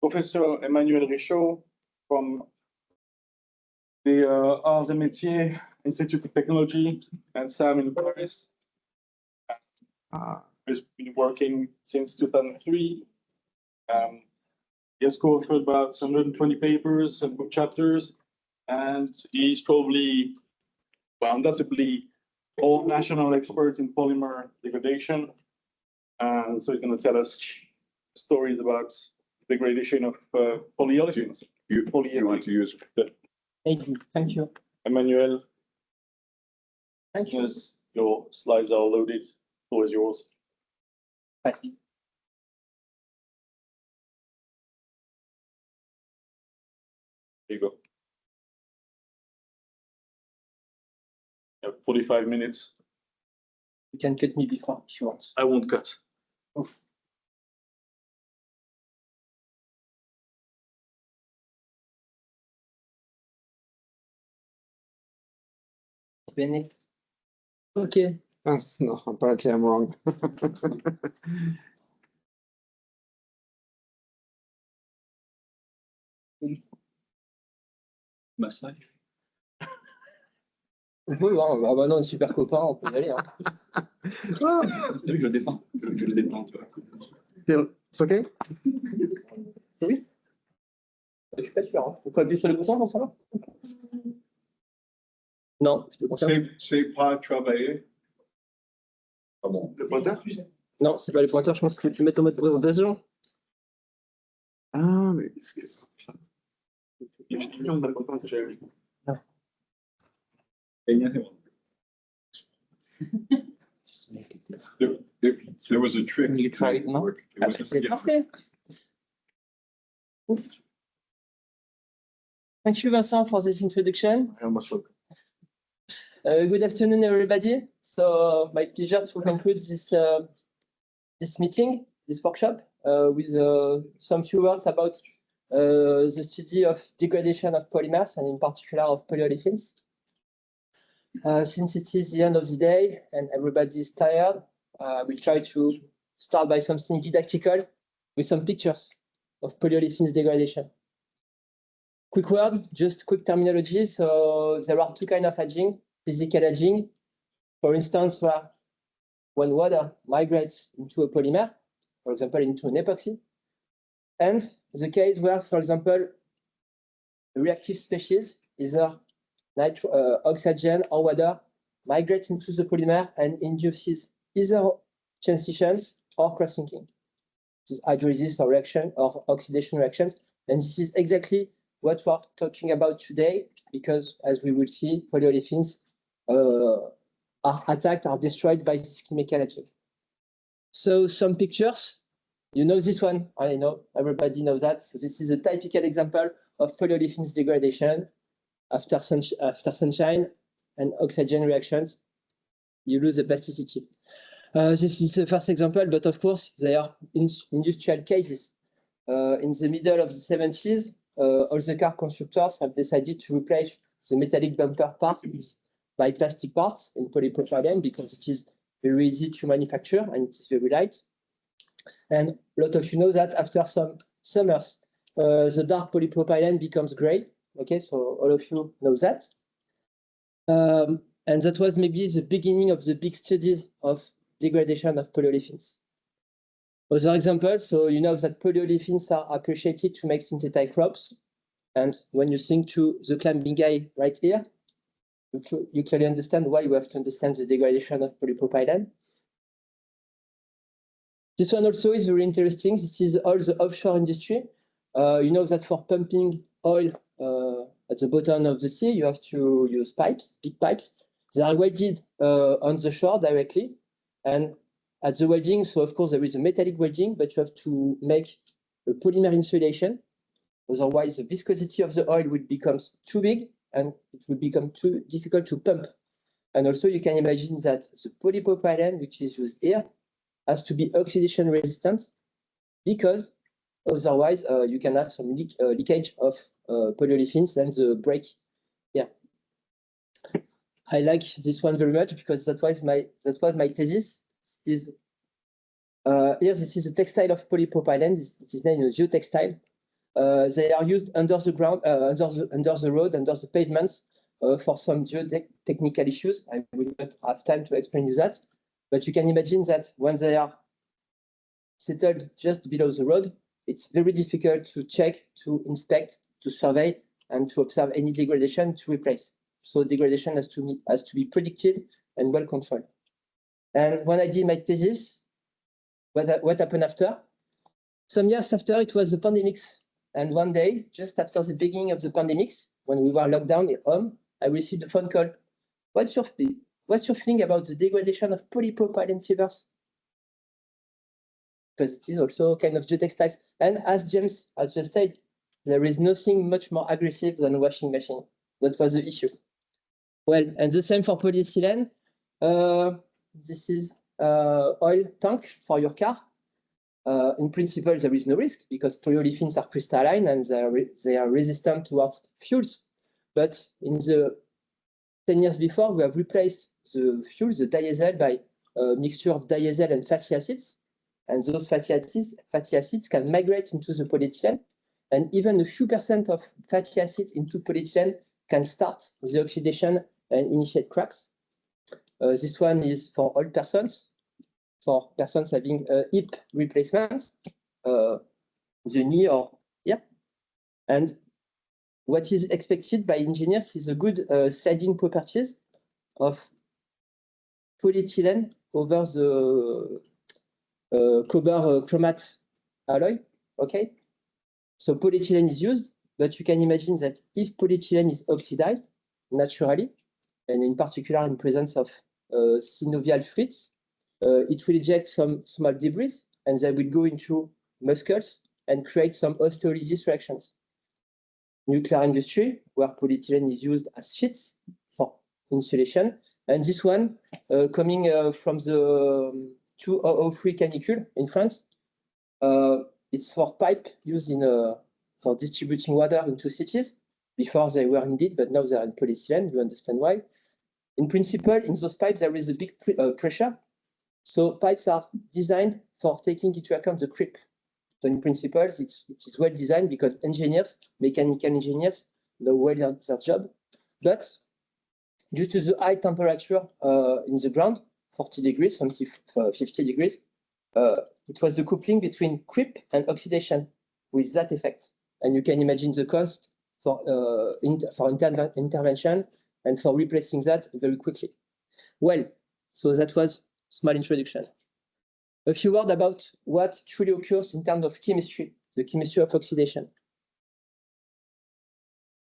Professor Emmanuel Richaud from the Arts et Métiers Institute of Technology and ENSAM in Paris. He's been working since 2003. He has co-authored about 120 papers and book chapters, and he's probably, well, undoubtedly, all national experts in polymer degradation. And so he's going to tell us stories about degradation of polyolefins. You want to use the Thank you. Emmanuel, Thank you. as your slides are loaded, the floor is yours. Thanks. There you go. You have 45 minutes. You can cut me before if you want. I won't cut. Bene. Okay. No, apparently I'm wrong. Massage. Oui, ah bah non, super copain, on peut y aller. Hein. Je le défends. Je le défends, tu vois. It's okay? Oui. Je suis pas sûr. Hein. Faut appuyer sur le bouton, non, ça va? Non, je te confirme. c'est pas travailler. Ah bon, le pointeur? Non, c'est pas les pointeurs, je pense que tu mets en mode présentation. Ah, mais. There was a trick. You try it now? It was C'est parfait. Ouf. Thank you, Vincent, for this introduction. I almost forgot. Good afternoon, everybody. So, my pleasure to conclude this this meeting, this workshop, with some few words about the study of degradation of polymers, and in particular of polyolefins. Since it is the end of the day and everybody is tired, we'll try to start by something didactical with some pictures of polyolefins degradation. Quick word, just quick terminology. So there are two kinds of aging, physical aging. For instance, where when water migrates into a polymer, for example, into an epoxy, and the case where, for example, a reactive species, either oxygen or water, migrates into the polymer and induces either transitions or cross-linking. This is hydrolysis or reaction or oxidation reactions. And this is exactly what we're talking about today, because as we will see, polyolefins are attacked, are destroyed by this chemical agent. So some pictures, you know this one, I know everybody knows that. So this is a typical example of polyolefins degradation after sunshine and oxygen reactions. You lose the plasticity. This is the first example, but of course, there are industrial cases. In the middle of the 70s, all the car constructors have decided to replace the metallic bumper parts by plastic parts in polypropylene because it is very easy to manufacture and it is very light. And a lot of you know that after some summers, the dark polypropylene becomes gray. Okay, so all of you know that. And that was maybe the beginning of the big studies of degradation of polyolefins. Other examples, so you know that polyolefins are appreciated to make synthetic crops. And when you think to the climbing guy right here, you clearly understand why you have to understand the degradation of polypropylene. This one also is very interesting. This is all the offshore industry. You know that for pumping oil at the bottom of the sea, you have to use pipes, big pipes. They are welded on the shore directly. And at the welding, so of course there is a metallic welding, but you have to make a polymer insulation. Otherwise, the viscosity of the oil will become too big and it will become too difficult to pump. And also you can imagine that the polypropylene, which is used here, has to be oxidation resistant because otherwise you can have some leakage of polyolefins and the break. Yeah, I like this one very much because that was my thesis. Here, this is a textile of polypropylene. It is named a geotextile. They are used under the ground, under the road, under the pavements for some geotechnical issues. I will not have time to explain you that, but you can imagine that when they are settled just below the road, it's very difficult to check, to inspect, to survey, and to observe any degradation to replace. So degradation has to be predicted and well controlled. And when I did my thesis, what happened after? Some years after, it was the pandemics. And one day, just after the beginning of the pandemics, when we were locked down at home, I received a phone call. What's your feeling about the degradation of polypropylene fibers? Because it is also kind of geotextiles. And as James has just said, there is nothing much more aggressive than a washing machine. That was the issue. Well, and the same for polyethylene. This is oil tank for your car. In principle, there is no risk because polyolefins are crystalline and they are resistant towards fuels. But in the 10 years before, we have replaced the fuel, the diesel, by a mixture of diesel and fatty acids. And those fatty acids can migrate into the polyethylene. And even a few percent of fatty acids into polyethylene can start the oxidation and initiate cracks. This one is for old persons, for persons having hip replacements, the knee or ear. And what is expected by engineers is a good sliding properties of polyethylene over the copper chromat alloy. Okay, so polyethylene is used, but you can imagine that if polyethylene is oxidized naturally, and in particular in presence of synovial fluids, it will eject some small debris, and they will go into muscles and create some osteolysis reactions. Nuclear industry, where polyethylene is used as sheets for insulation, and this one coming from the 2003 canicule in France. It's for pipe used for distributing water into cities. Before they were indeed, but now they are in polyethylene. You understand why? In principle, in those pipes, there is a big pressure. So pipes are designed for taking into account the creep. So in principle, it is well designed because engineers, mechanical engineers, know well their job. But due to the high temperature in the ground, 40 degrees, 50 degrees, it was the coupling between creep and oxidation with that effect. And you can imagine the cost for intervention and for replacing that very quickly. Well, so that was small introduction. A few words about what truly occurs in terms of chemistry, the chemistry of oxidation.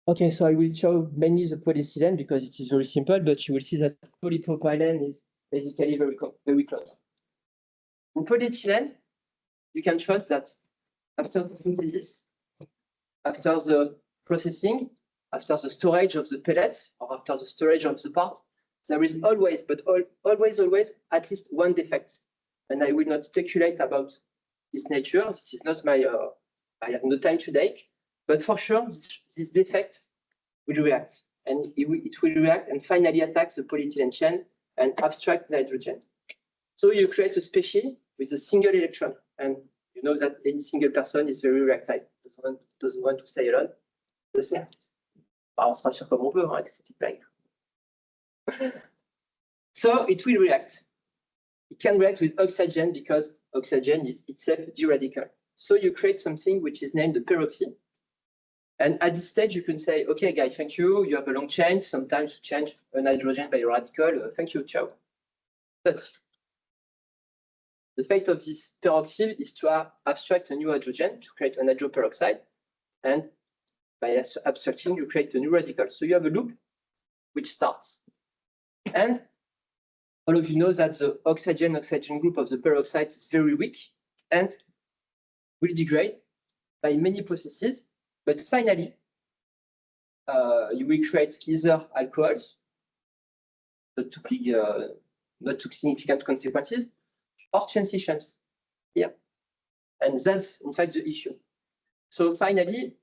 Okay, so I will show mainly the polyethylene because it is very simple, but you will see that polypropylene is basically very close. In polyethylene, you can trust that after the synthesis, after the processing, after the storage of the pellets, or after the storage of the part, there is always, but always, at least one defect. And I will not speculate about its nature. This is not my, I have no time today. But for sure, this defect will react. And it will react and finally attack the polyethylene chain and abstract nitrogen. So you create a species with a single electron. And you know that any single person is very reactive. Doesn't want to stay alone. On se rassure comme on peut avec cette petite blague. So it will react. It can react with oxygen because oxygen is itself d-radical. So you create something which is named the peroxide. And at this stage, you can say, okay, guys, thank you. You have a long chain. Sometimes you change a nitrogen by a radical. Thank you, ciao. But the fate of this peroxide is to abstract a new hydrogen to create an hydroperoxide. And by abstracting, you create a new radical. So you have a loop which starts. And all of you know that the oxygen group of the peroxide is very weak and will degrade by many processes. But finally, you will create either alcohols, not too significant consequences, or transitions here. And that's, in fact, the issue. So finally,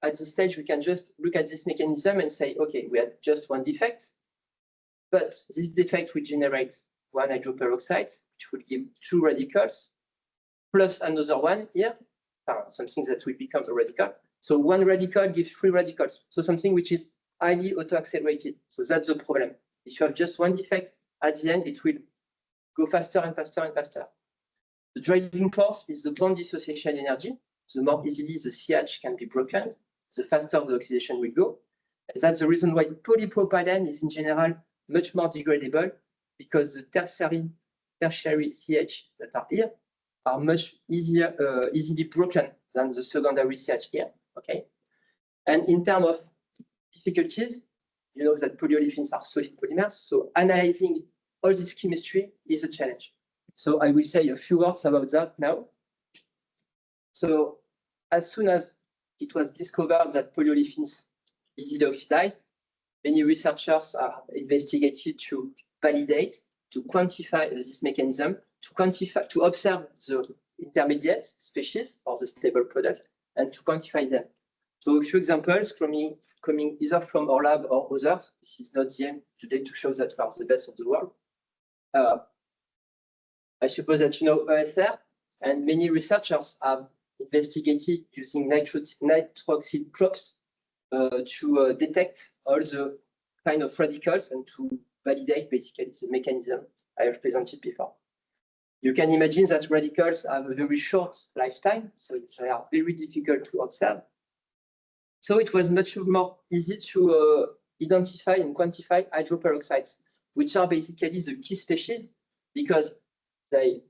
at this stage, we can just look at this mechanism and say, okay, we had just one defect, but this defect will generate one hydroperoxide, which will give two radicals, plus another one here, something that will become a radical. So one radical gives 3 radicals. So something which is highly auto-accelerated. So that's the problem. If you have just one defect, at the end, it will go faster and faster and faster. The driving force is the bond dissociation energy. The more easily the CH can be broken, the faster the oxidation will go. And that's the reason why polypropylene is in general much more degradable, because the tertiary CH that are here are much easily broken than the secondary CH here. Okay. And in terms of difficulties, you know that polyolefins are solid polymers, so analyzing all this chemistry is a challenge. So I will say a few words about that now. So as soon as it was discovered that polyolefins easily oxidized, many researchers are investigated to validate, to quantify this mechanism, to observe the intermediate species or the stable product, and to quantify them. So a few examples coming either from our lab or others. This is not the aim today to show that we are the best of the world. I suppose that you know ESR, and many researchers have investigated using nitroxyl probes to detect all the kind of radicals and to validate basically the mechanism I have presented before. You can imagine that radicals have a very short lifetime, so they are very difficult to observe. So it was much more easy to identify and quantify hydroperoxides, which are basically the key species because they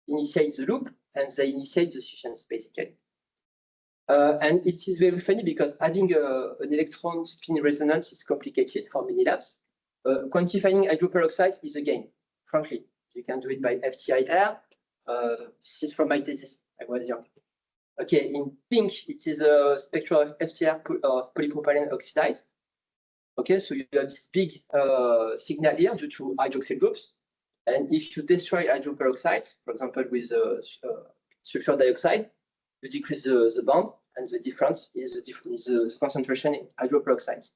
initiate the loop and they initiate the scissions, basically. And it is very funny because having an electron spin resonance is complicated for many labs. Quantifying hydroperoxide is a game, frankly. You can do it by FTIR. This is from my thesis. I was young. Okay, in pink, it is a spectrum of FTR of polypropylene oxidized. Okay, so you have this big signal here due to hydroxyl groups. And if you destroy hydroperoxides, for example, with sulfur dioxide, you decrease the bond, and the difference is the concentration in hydroperoxides.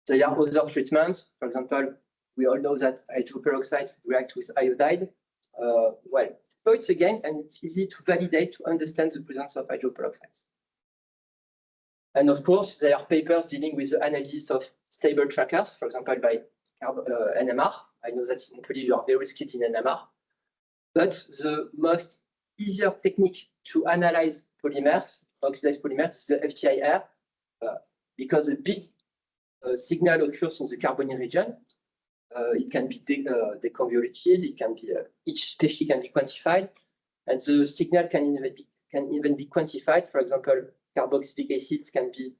There are other treatments. For example, we all know that hydroperoxides react with iodide. Well, so it's a game, and it's easy to validate, to understand the presence of hydroperoxides. And of course, there are papers dealing with the analysis of stable trackers, for example, by NMR. I know that in Montpellier you are very skilled in NMR. But the most easier technique to analyze polymers, oxidized polymers, is the FTIR, because a big signal occurs in the carbonyl region. It can be deconvoluted, it can be each species can be quantified, and the signal can even be quantified. For example, carboxylic acids can be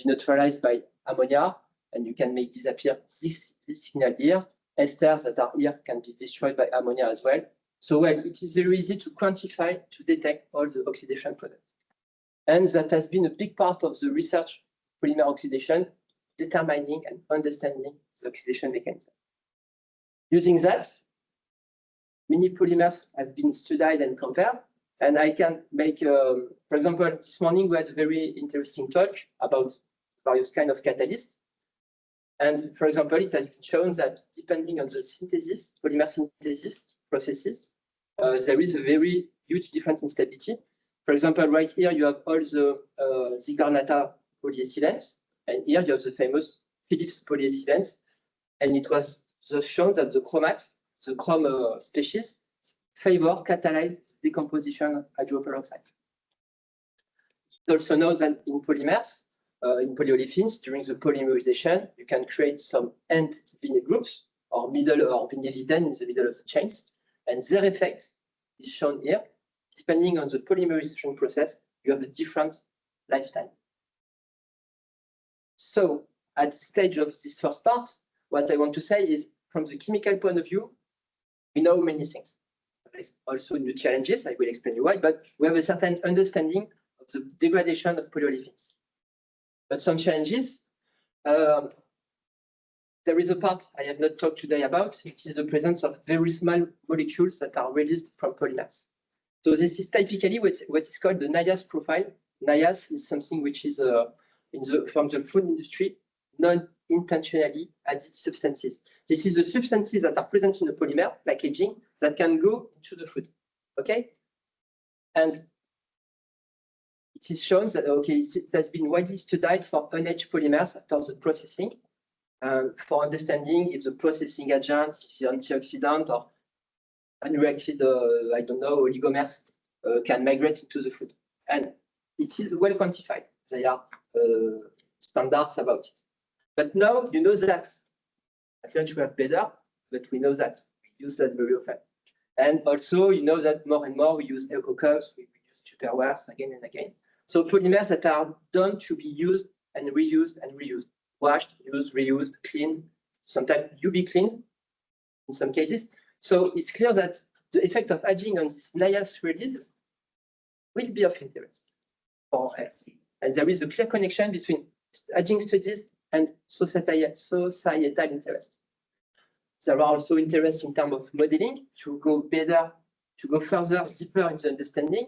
neutralized by ammonia, and you can make disappear this signal here. Esters that are here can be destroyed by ammonia as well. So well, it is very easy to quantify, to detect all the oxidation products. And that has been a big part of the research polymer oxidation, determining and understanding the oxidation mechanism. Using that, many polymers have been studied and compared. And I can make, for example, this morning we had a very interesting talk about various kinds of catalysts. And for example, it has been shown that depending on the synthesis, polymer synthesis processes, there is a very huge difference in stability. For example, right here you have all the Ziegler-Natta polyethylenes, and here you have the famous Phillips polyethylenes. And it was shown that the chromates, the chrome species, favor catalyzed decomposition of hydroperoxide. It also knows that in polymers, in polyolefins, during the polymerization, you can create some end vinyl groups or middle or vinylidene in the middle of the chains, and their effect is shown here. Depending on the polymerization process, you have a different lifetime. So at the stage of this first part, what I want to say is, from the chemical point of view, we know many things. There's also new challenges, I will explain you why, but we have a certain understanding of the degradation of polyolefins. But some challenges, there is a part I have not talked today about. It is the presence of very small molecules that are released from polymers. So this is typically what is called the NIAS profile. NIAS is something which is from the food industry, non-intentionally added substances. This is the substances that are present in the polymer packaging that can go into the food. Okay, And it is shown that, okay, it has been widely studied for unaged polymers after the processing, for understanding if the processing agent is antioxidant or unreacted, I don't know, oligomers can migrate into the food. And it is well quantified. There are standards about it. But now you know that. At lunch we have better, but we know that. We use that very often. And also, you know that more and more we use eco cups, we use Tupperwares again and again. So polymers that are done to be used and reused, washed, used, reused, cleaned, sometimes UV cleaned in some cases. So it's clear that the effect of adding on this NIAS release will be of interest for health. And there is a clear connection between adding studies and societal interest. There are also interests in terms of modeling to go further, deeper in the understanding.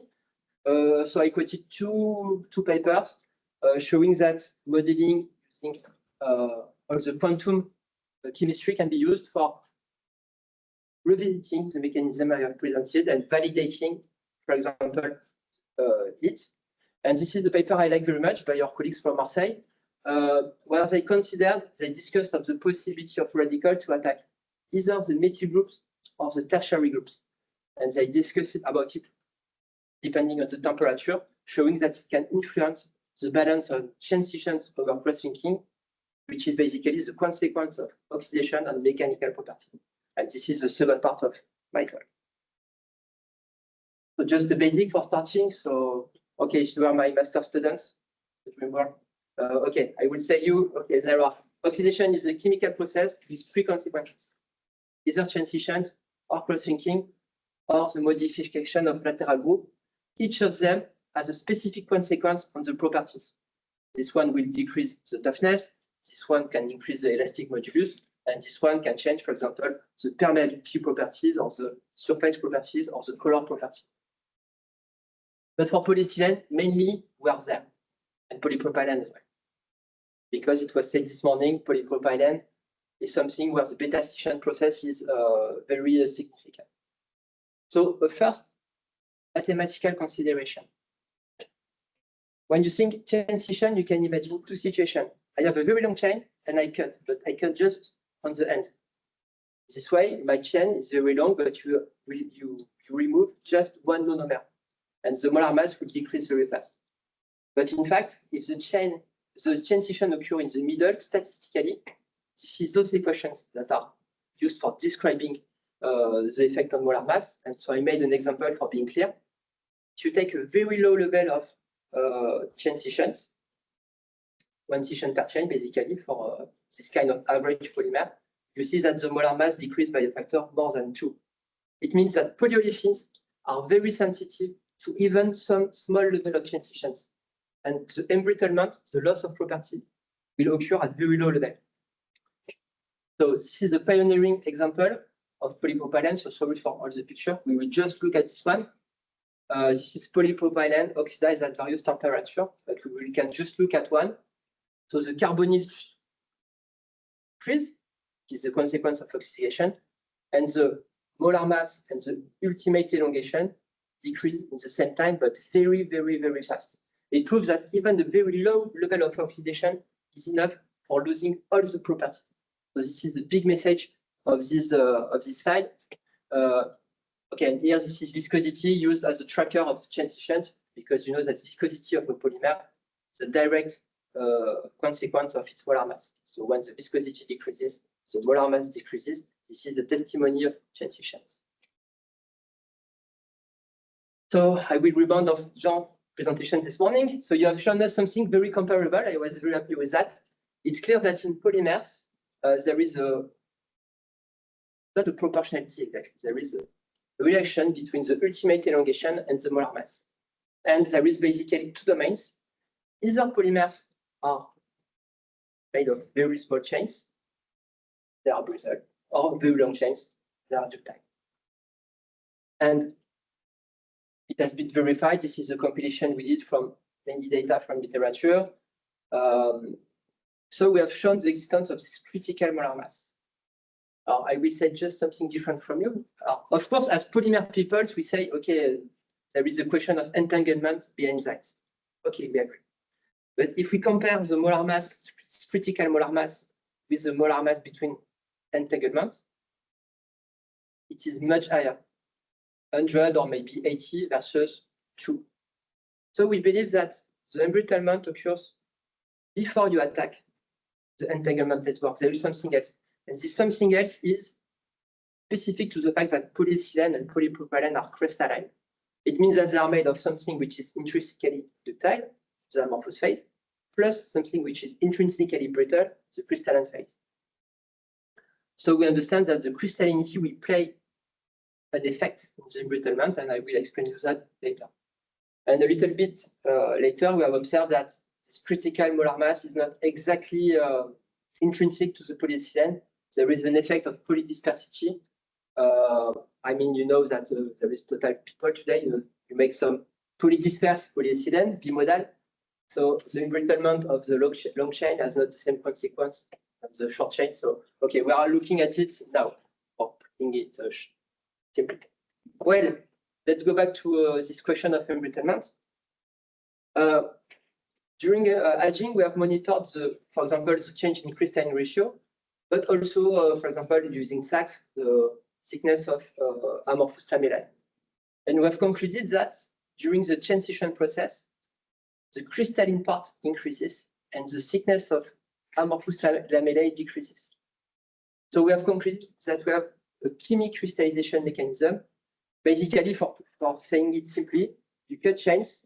So I quoted two papers showing that modeling using all the quantum chemistry can be used for revisiting the mechanism I have presented and validating, for example, it. And this is the paper I like very much by your colleagues from Marseille, where they discussed of the possibility of radical to attack either the methyl groups or the tertiary groups. And they discussed about it depending on the temperature, showing that it can influence the balance of transitions over cross-linking, which is basically the consequence of oxidation and mechanical property. And this is the second part of my talk. So just the basic for starting. So, okay, if you are my master students, remember, okay, I will say you, okay, there are oxidation is a chemical process with three consequences, either transitions or cross-linking or the modification of lateral group. Each of them has a specific consequence on the properties. This one will decrease the toughness, this one can increase the elastic modulus, and this one can change, for example, the permeability properties or the surface properties or the color properties. But for polyethylene, mainly we are there, and polypropylene as well. Because it was said this morning, polypropylene is something where the beta scission process is very significant. So the first mathematical consideration. When you think chain scission, you can imagine two situations. I have a very long chain and I cut, but I cut just on the end. This way, my chain is very long, but you remove just one monomer, and the molar mass will decrease very fast. But in fact, if the chain scission occurs in the middle, statistically, this is those equations that are used for describing the effect on molar mass. And so I made an example for being clear. If you take a very low level of chain scissions, one scission per chain, basically, for this kind of average polymer, you see that the molar mass decreased by a factor more than 2. It means that polyolefins are very sensitive to even some small level of chain scissions. And the embrittlement, the loss of property, will occur at very low level. So this is a pioneering example of polypropylene. So sorry for all the picture. We will just look at this one. This is polypropylene oxidized at various temperatures, but we can just look at one. So the carbonyl increase is the consequence of oxidation, and the molar mass and the ultimate elongation decrease in the same time, but very, very, very fast. It proves that even the very low level of oxidation is enough for losing all the properties. So this is the big message of this slide. Okay, and here this is viscosity used as a tracker of the chain scissions, because you know that viscosity of a polymer is a direct consequence of its molar mass. So when the viscosity decreases, the molar mass decreases. This is the testimony of chain scissions. So I will rebound of Jean's presentation this morning. So you have shown us something very comparable. I was very happy with that. It's clear that in polymers, there is not a proportionality exactly. There is a relation between the ultimate elongation and the molar mass. And there is basically two domains. Either polymers are made of very small chains, they are brittle, or very long chains, they are ductile. And it has been verified. This is a compilation we did from many data from literature. So we have shown the existence of this critical molar mass. I will say just something different from you. Of course, as polymer people, we say, okay, there is a question of entanglement behind that. Okay, we agree. But if we compare the molar mass, critical molar mass, with the molar mass between entanglements, it is much higher, 100 or maybe 80 versus 2. So we believe that the embrittlement occurs before you attack the entanglement network. There is something else. And this something else is specific to the fact that polyethylene and polypropylene are crystalline. It means that they are made of something which is intrinsically ductile, the amorphous phase, plus something which is intrinsically brittle, the crystalline phase. So we understand that the crystallinity will play an effect in the embrittlement, and I will explain you that later. And a little bit later, we have observed that this critical molar mass is not exactly intrinsic to the polyethylene. There is an effect of polydispersity. I mean, you know that there is total people today. You make some polydispersed polyethylene, bimodal. So the embrittlement of the long chain has not the same consequence as the short chain. So, okay, we are looking at it now, or putting it simply. Well, let's go back to this question of embrittlement. During aging, we have monitored, for example, the change in crystalline ratio, but also, for example, using SACS, the thickness of amorphous lamellae. And we have concluded that during the transition process, the crystalline part increases and the thickness of amorphous lamellae decreases. So we have concluded that we have a chemical crystallization mechanism. Basically, for saying it simply, you cut chains,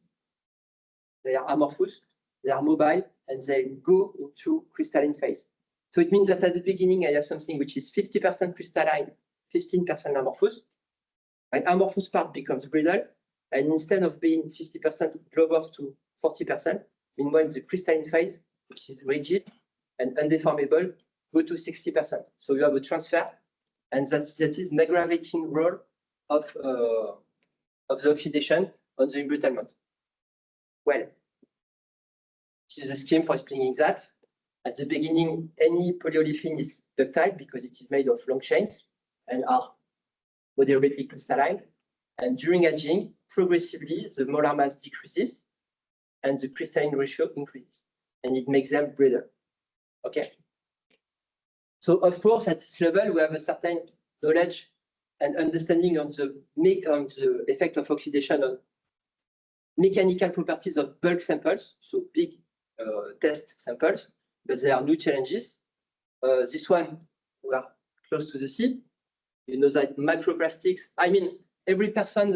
they are amorphous, they are mobile, and they go into crystalline phase. So it means that at the beginning, I have something which is 50% crystalline, 15% amorphous. My amorphous part becomes brittle, and instead of being 50%, it lowers to 40%. Meanwhile, the crystalline phase, which is rigid and undeformable, go to 60%. So you have a transfer, and that is an aggravating role of the oxidation on the embrittlement. Well, this is a scheme for explaining that. At the beginning, any polyolefin is ductile because it is made of long chains and are moderately crystalline. And during aging, progressively, the molar mass decreases and the crystalline ratio increases, and it makes them brittle. Okay. So, of course, at this level, we have a certain knowledge and understanding on the effect of oxidation on mechanical properties of bulk samples, so big test samples, but there are new challenges. This one, we are close to the sea. You know that microplastics, I mean, every person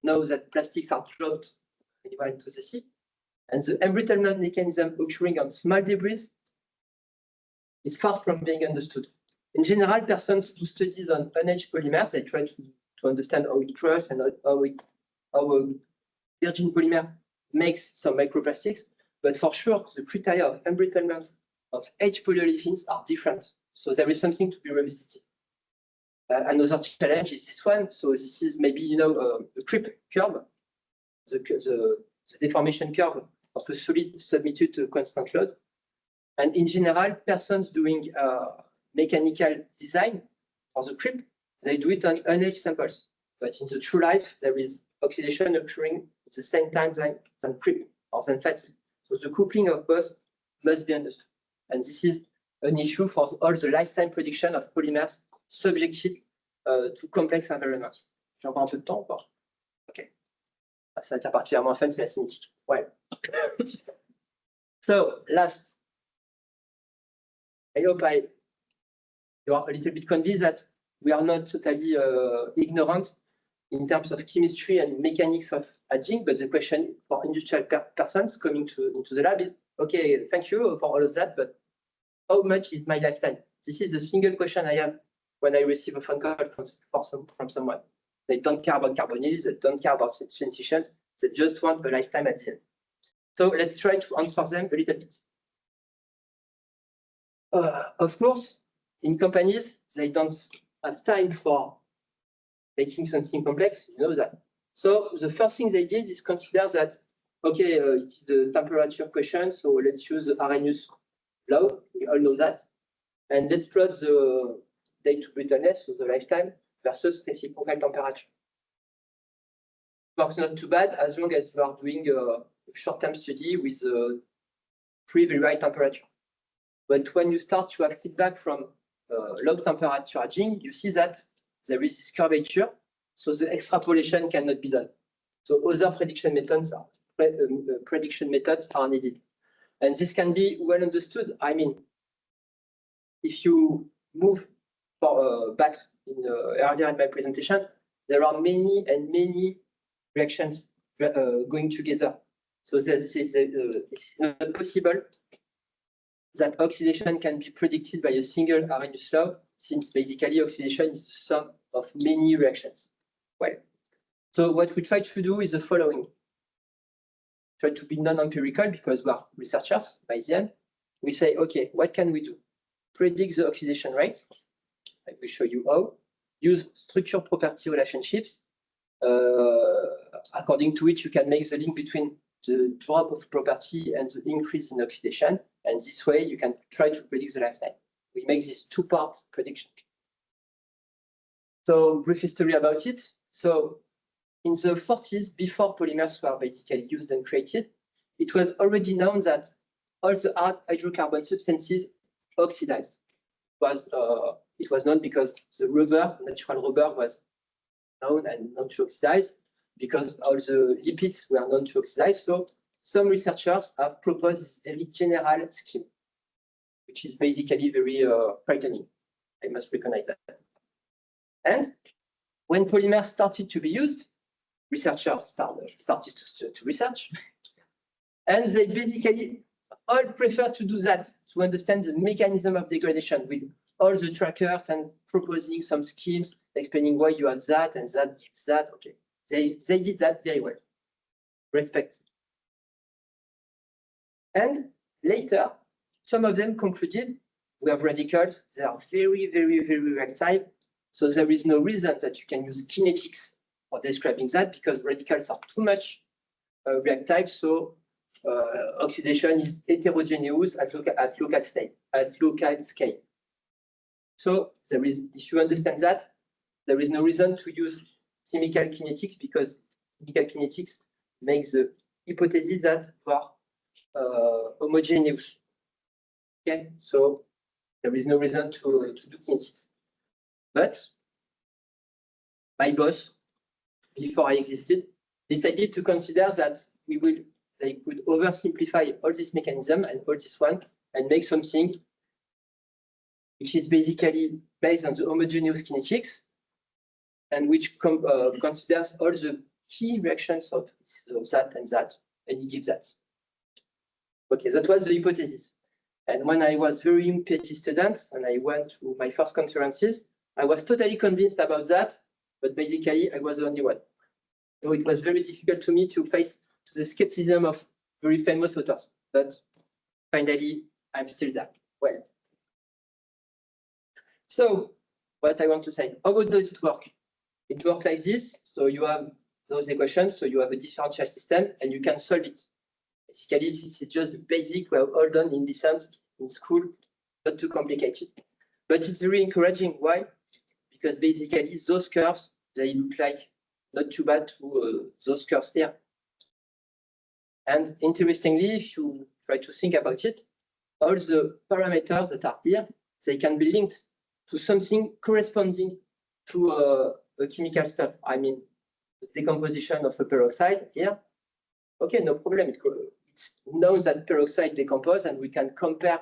knows that plastics are dropped anywhere into the sea. And the embrittlement mechanism occurring on small debris is far from being understood. In general, persons do studies on unaged polymers. They try to understand how it crushes and how a virgin polymer makes some microplastics. But for sure, the criteria of embrittlement of aged polyolefins are different. So there is something to be revisited. Another challenge is this one. So this is maybe, the creep curve, the deformation curve of a solid submitted to constant load. And in general, persons doing mechanical design for the creep, they do it on unaged samples. But in the true life, there is oxidation occurring at the same time than creep or than fatigue. So the coupling of both must be understood. And this is an issue for all the lifetime production of polymers subjected to complex environments. J'ai encore un peu de temps encore. OK. Ça va être la partie vraiment fun, c'est la cinétique. Ouais. So, last. I hope you are a little bit convinced that we are not totally ignorant in terms of chemistry and mechanics of aging, but the question for industrial persons coming into the lab is, okay, thank you for all of that, but how much is my lifetime? This is the single question I have when I receive a phone call from someone. They don't care about carbonyls, they don't care about transitions, they just want a lifetime at the end. So let's try to answer them a little bit. Of course, in companies, they don't have time for making something complex, you know that. So the first thing they did is consider that, okay, it's the temperature question, so let's use the Arrhenius law, we all know that. And let's plot the date to brittleness, so the lifetime, versus reciprocal temperature. works not too bad as long as you are doing a short-term study with very high temperature. But when you start to have feedback from low temperature aging, you see that there is this curvature, so the extrapolation cannot be done. So other prediction methods are needed. And this can be well understood. I mean, if you move back earlier in my presentation, there are many reactions going together. So this is not possible that oxidation can be predicted by a single Arrhenius law, since basically oxidation is the sum of many reactions. Well, so what we try to do is the following. Try to be non-empirical because we are researchers by the end. We say, okay, what can we do? Predict the oxidation rate. I will show you how. Use structure property relationships, according to which you can make the link between the drop of property and the increase in oxidation. And this way you can try to predict the lifetime. We make this two-part prediction. So brief history about it. So in the 40s, before polymers were basically used and created, it was already known that all the hard hydrocarbon substances oxidized. It was known because the rubber, natural rubber, was known and known to oxidize, because all the lipids were known to oxidize. So some researchers have proposed this very general scheme, which is basically very frightening. I must recognize that. And when polymers started to be used, researchers started to research, and they basically all prefer to do that, to understand the mechanism of degradation with all the trackers and proposing some schemes, explaining why you have that and that gives that. Okay, they did that very well. Respect. And later, some of them concluded, we have radicals, they are very reactive, so there is no reason that you can use kinetics for describing that, because radicals are too much reactive, so oxidation is heterogeneous at local scale. So there is, if you understand that, there is no reason to use chemical kinetics, because chemical kinetics makes the hypothesis that you are homogeneous. Okay, so there is no reason to do kinetics. But my boss, before I existed, decided to consider that they could oversimplify all this mechanism and all this one and make something which is basically based on the homogeneous kinetics and which considers all the key reactions of that, and he gives that. Okay, that was the hypothesis. And when I was very young PhD student and I went to my first conferences, I was totally convinced about that, but basically I was the only one. So it was very difficult to me to face the skepticism of very famous authors. But finally, I'm still there. Well, so what I want to say, how does it work? It works like this. So you have those equations. So you have a differential system and you can solve it. Basically, this is just the basic we have all done in lessons in school, not too complicated. But it's very encouraging. Why? Because basically those curves, they look like not too bad to those curves here. And interestingly, if you try to think about it, all the parameters that are here, they can be linked to something corresponding to a chemical stuff. I mean, the decomposition of a peroxide here. Okay, no problem. It's known that peroxide decomposes, and we can compare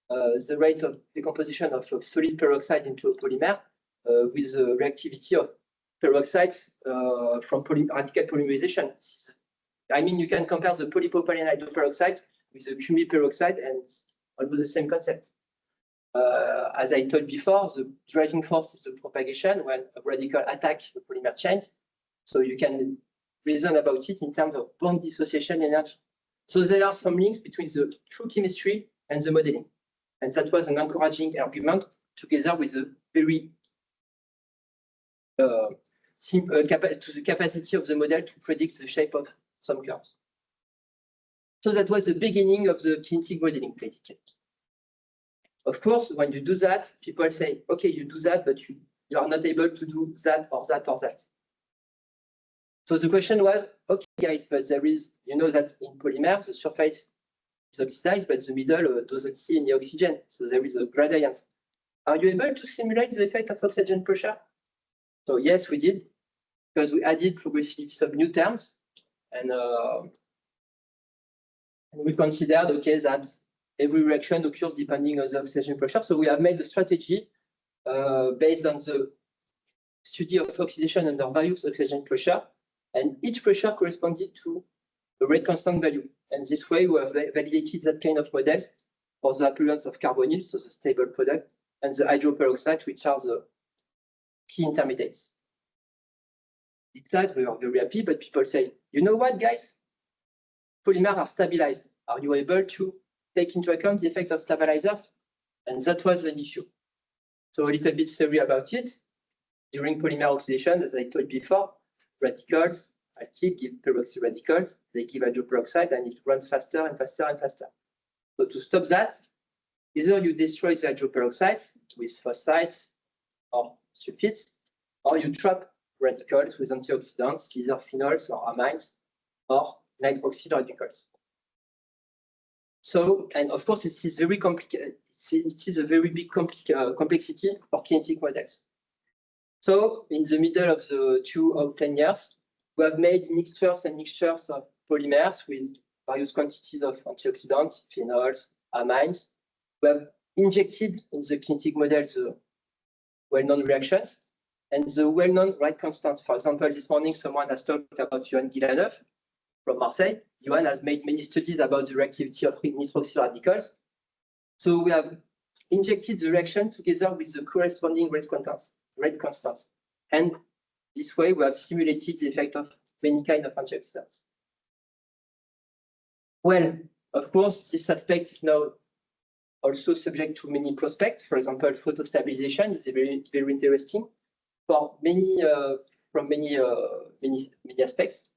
the rate of decomposition of a solid peroxide into a polymer with the reactivity of peroxides from radical polymerization. I mean, you can compare the polypropylene hydroperoxide with the cumene peroxide, and it's almost the same concept. As I told before, the driving force is the propagation when a radical attacks the polymer chains. So you can reason about it in terms of bond dissociation energy. So there are some links between the true chemistry and the modeling. And that was an encouraging argument together with the very to the capacity of the model to predict the shape of some curves. So that was the beginning of the kinetic modeling, basically. Of course, when you do that, people say, okay, you do that, but you are not able to do that or that or that. So the question was, okay, guys, but there is, you know that in polymer, the surface is oxidized, but the middle doesn't see any oxygen. So there is a gradient. Are you able to simulate the effect of oxygen pressure? So yes, we did, because we added progressively some new terms, and we considered, okay, that every reaction occurs depending on the oxidation pressure. So we have made a strategy based on the study of oxidation under various oxidation pressure, and each pressure corresponded to a rate constant value. And this way, we have validated that kind of models for the appearance of carbonyl, so the stable product, and the hydroperoxide, which are the key intermediates. This side, we are very happy, but people say, you know what, guys? Polymers are stabilized. Are you able to take into account the effect of stabilizers? And that was an issue. So a little bit theory about it. During polymer oxidation, as I told before, radicals, alkyl give peroxy radicals, they give hydroperoxide, and it runs faster and faster and faster. So to stop that, either you destroy the hydroperoxides with phosphites or sulfites, or you trap radicals with antioxidants, either phenols or amines, or nitroxyl radicals. So, and of course, it is very complicated. It is a very big complexity for kinetic models. So, in the middle of the 2 or 10 years, we have made mixtures and mixtures of polymers with various quantities of antioxidants, phenols, amines. We have injected in the kinetic models the well-known reactions and the well-known rate constants. For example, this morning, someone has talked about Johan Guillaneuf from Marseille. Johan has made many studies about the reactivity of nitroxyl radicals. So we have injected the reaction together with the corresponding rate constants. And this way, we have simulated the effect of many kinds of antioxidants. Well, of course, this aspect is now also subject to many prospects. For example, photostabilization is very, very interesting for many, from many aspects.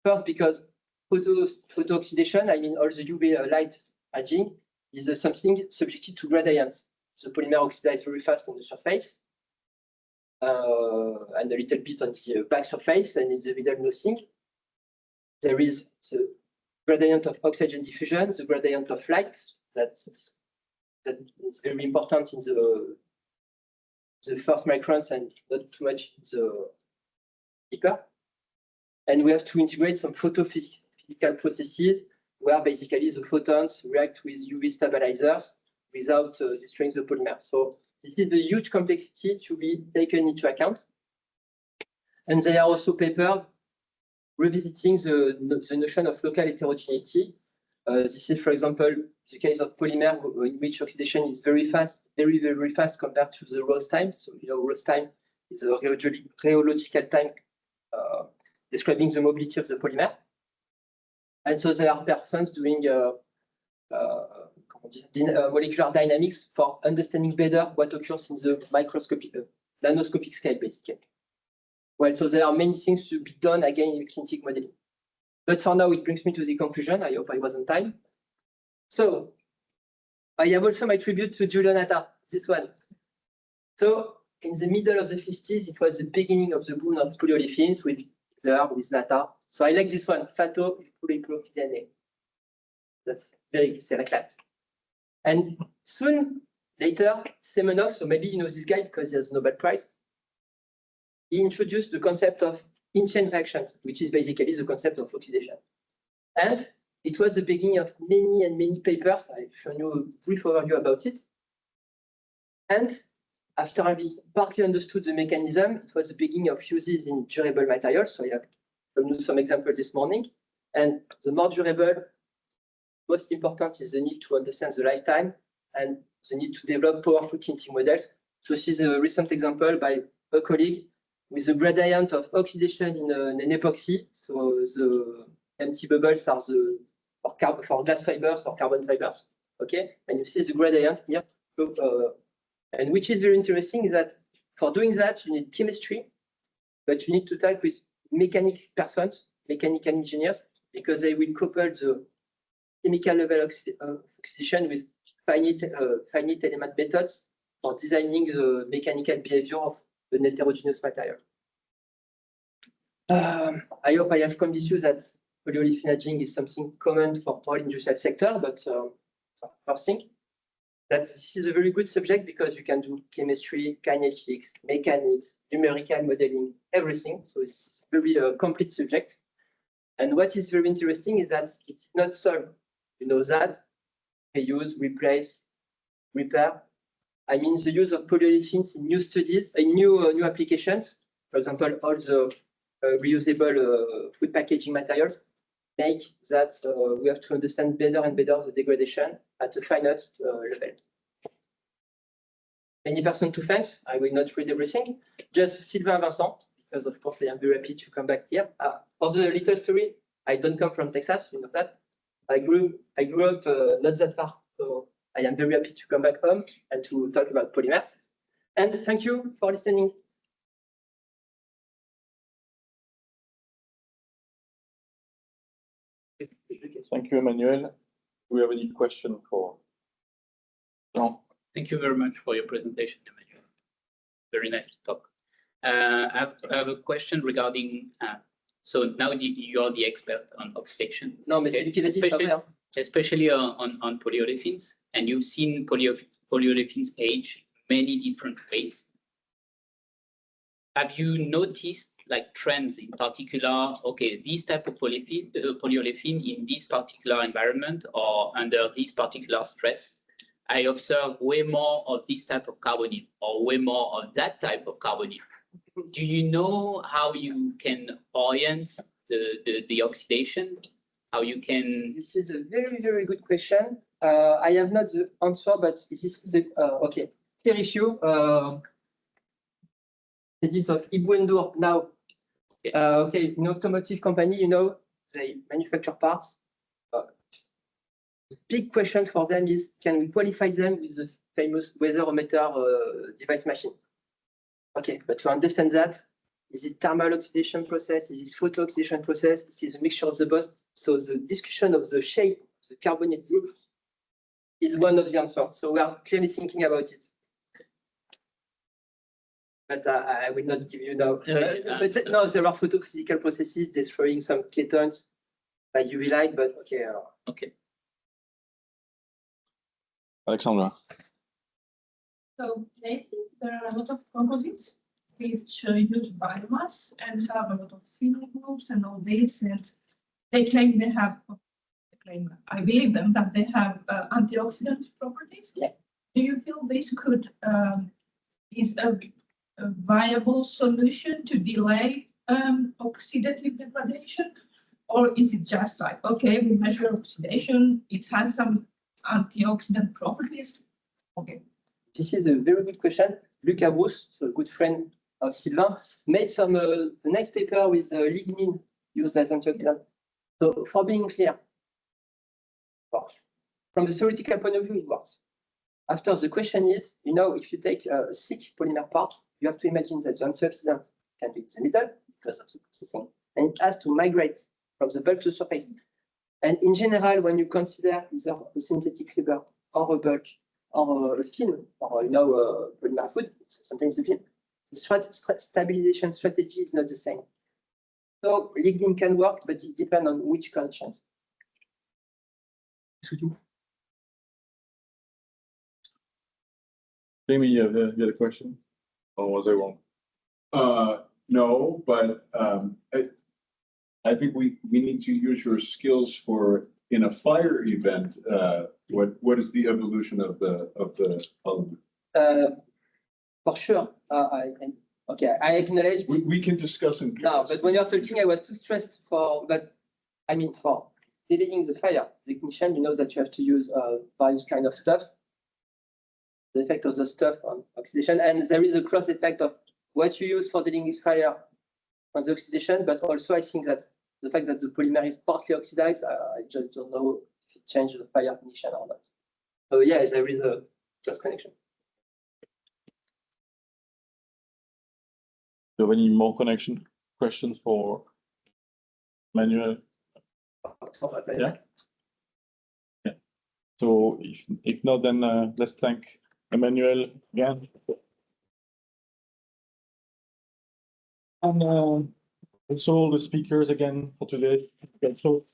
First, because photo-oxidation, I mean all the UV light aging, is something subjected to gradients. The polymer oxidizes very fast on the surface, and a little bit on the back surface, and in the middle, nothing. There is the gradient of oxygen diffusion, the gradient of light, that is very important in the first microns and not too much in the deeper. And we have to integrate some photophysical processes where basically the photons react with UV stabilizers without destroying the polymer. So this is a huge complexity to be taken into account. And there are also papers revisiting the notion of local heterogeneity. This is, for example, the case of polymer in which oxidation is very fast, very, very fast compared to the Rose time. So, you know, Rose time is a rheological time describing the mobility of the polymer. And so there are persons doing molecular dynamics for understanding better what occurs in the microscopic, nanoscopic scale, basically. Well, so there are many things to be done again in kinetic modeling. But for now, it brings me to the conclusion. I hope I was on time. So I have also my tribute to Giulio Natta, this one. So in the middle of the 50s, it was the beginning of the boom of polyolefins with Hitler, with Natta. So I like this one, Fato polypropylene. That's very class. And soon later, Semenov, so maybe you know this guy because he has a Nobel Prize, he introduced the concept of in-chain reactions, which is basically the concept of oxidation. And it was the beginning of many and many papers. I've shown you a brief overview about it. And after having partly understood the mechanism, it was the beginning of uses in durable materials. So I have shown you some examples this morning. And the more durable, most important is the need to understand the lifetime and the need to develop powerful kinetic models. So this is a recent example by a colleague with the gradient of oxidation in an epoxy. So the empty bubbles are for glass fibers or carbon fibers. Okay, and you see the gradient here. So, and which is very interesting is that for doing that, you need chemistry, but you need to talk with mechanical engineers, because they will couple the chemical level of oxidation with finite element methods for designing the mechanical behavior of an heterogeneous material. I hope I have convinced you that polyolefin aging is something common for all industrial sector, but first thing, that this is a very good subject because you can do chemistry, kinetics, mechanics, numerical modeling, everything. So it's very complete subject. And what is very interesting is that it's not solved. You know that, reuse, replace, repair. I mean, the use of polyolefins in new studies, in new applications, for example, all the reusable food packaging materials, make that we have to understand better and better the degradation at the finest level. Many person to thanks. I will not read everything. Just Sylvain Vincent, because of course I am very happy to come back here. For the little story, I don't come from Texas, you know that. I grew up not that far, so I am very happy to come back home and to talk about polymers. And thank you for listening. Thank you, Emmanuel. Do we have any question for Jean? Thank you very much for your presentation, Emmanuel. Very nice to talk. I have a question regarding, so now you are the expert on oxidation. Non, mais c'est lui qui décide, pas vrai, hein. Especially on polyolefins, and you've seen polyolefins age many different ways. Have you noticed like trends in particular? Okay, this type of polyolefin in this particular environment or under this particular stress, I observe way more of this type of carbonate or way more of that type of carbonate. Do you know how you can orient the oxidation? How you can? This is a very, very good question. I have not the answer, but this is the okay. Clear issue. This is of Ibuendur now. Okay, in automotive company, you know, they manufacture parts. The big question for them is, can we qualify them with the famous weatherometer device machine? Okay, but to understand that, is it thermal oxidation process? Is it photo oxidation process? Is it a mixture of the both? So the discussion of the shape of the carbonate group is one of the answers. So we are clearly thinking about it. But I will not give you now. But no, there are photophysical processes destroying some ketones by UV light, but okay. Okay. Alexandra. So lately, there are a lot of composites which use biomass and have a lot of phenol groups and all this, and they claim they have, I believe them, that they have antioxidant properties. Yeah. Do you feel this could is a viable solution to delay oxidative degradation, or is it just like, okay, we measure oxidation, it has some antioxidant properties? Okay. This is a very good question. Luc Abrousse, so a good friend of Sylvain, made some nice paper with lignin used as antioxidant. So for being clear, from the theoretical point of view, it works. After the question is, you know, if you take a thick polymer part, you have to imagine that the antioxidant can be in the middle because of the processing, and it has to migrate from the bulk to the surface. And in general, when you consider either a synthetic fiber or a bulk or a film or polymer food, sometimes the film, the stabilization strategy is not the same. So lignin can work, but it depends on which conditions. Jamie, you had a question? Or was I wrong? No, but I think we need to use your skills for in a fire event. What is the evolution of the element? For sure. I acknowledge. We can discuss in. No, but when you're talking, I was too stressed for. But I mean, for delaying the fire, the ignition, you know that you have to use various kind of stuff. The effect of the stuff on oxidation, and there is a cross effect of what you use for dealing with fire on the oxidation, but also I think that the fact that the polymer is partly oxidized, I just don't know if it changes the fire ignition or not. So yeah, there is a cross connection. Do you have any more questions for Emmanuel? Yeah. Yeah. So if not, then let's thank Emmanuel again. And Also, all the speakers again for today. So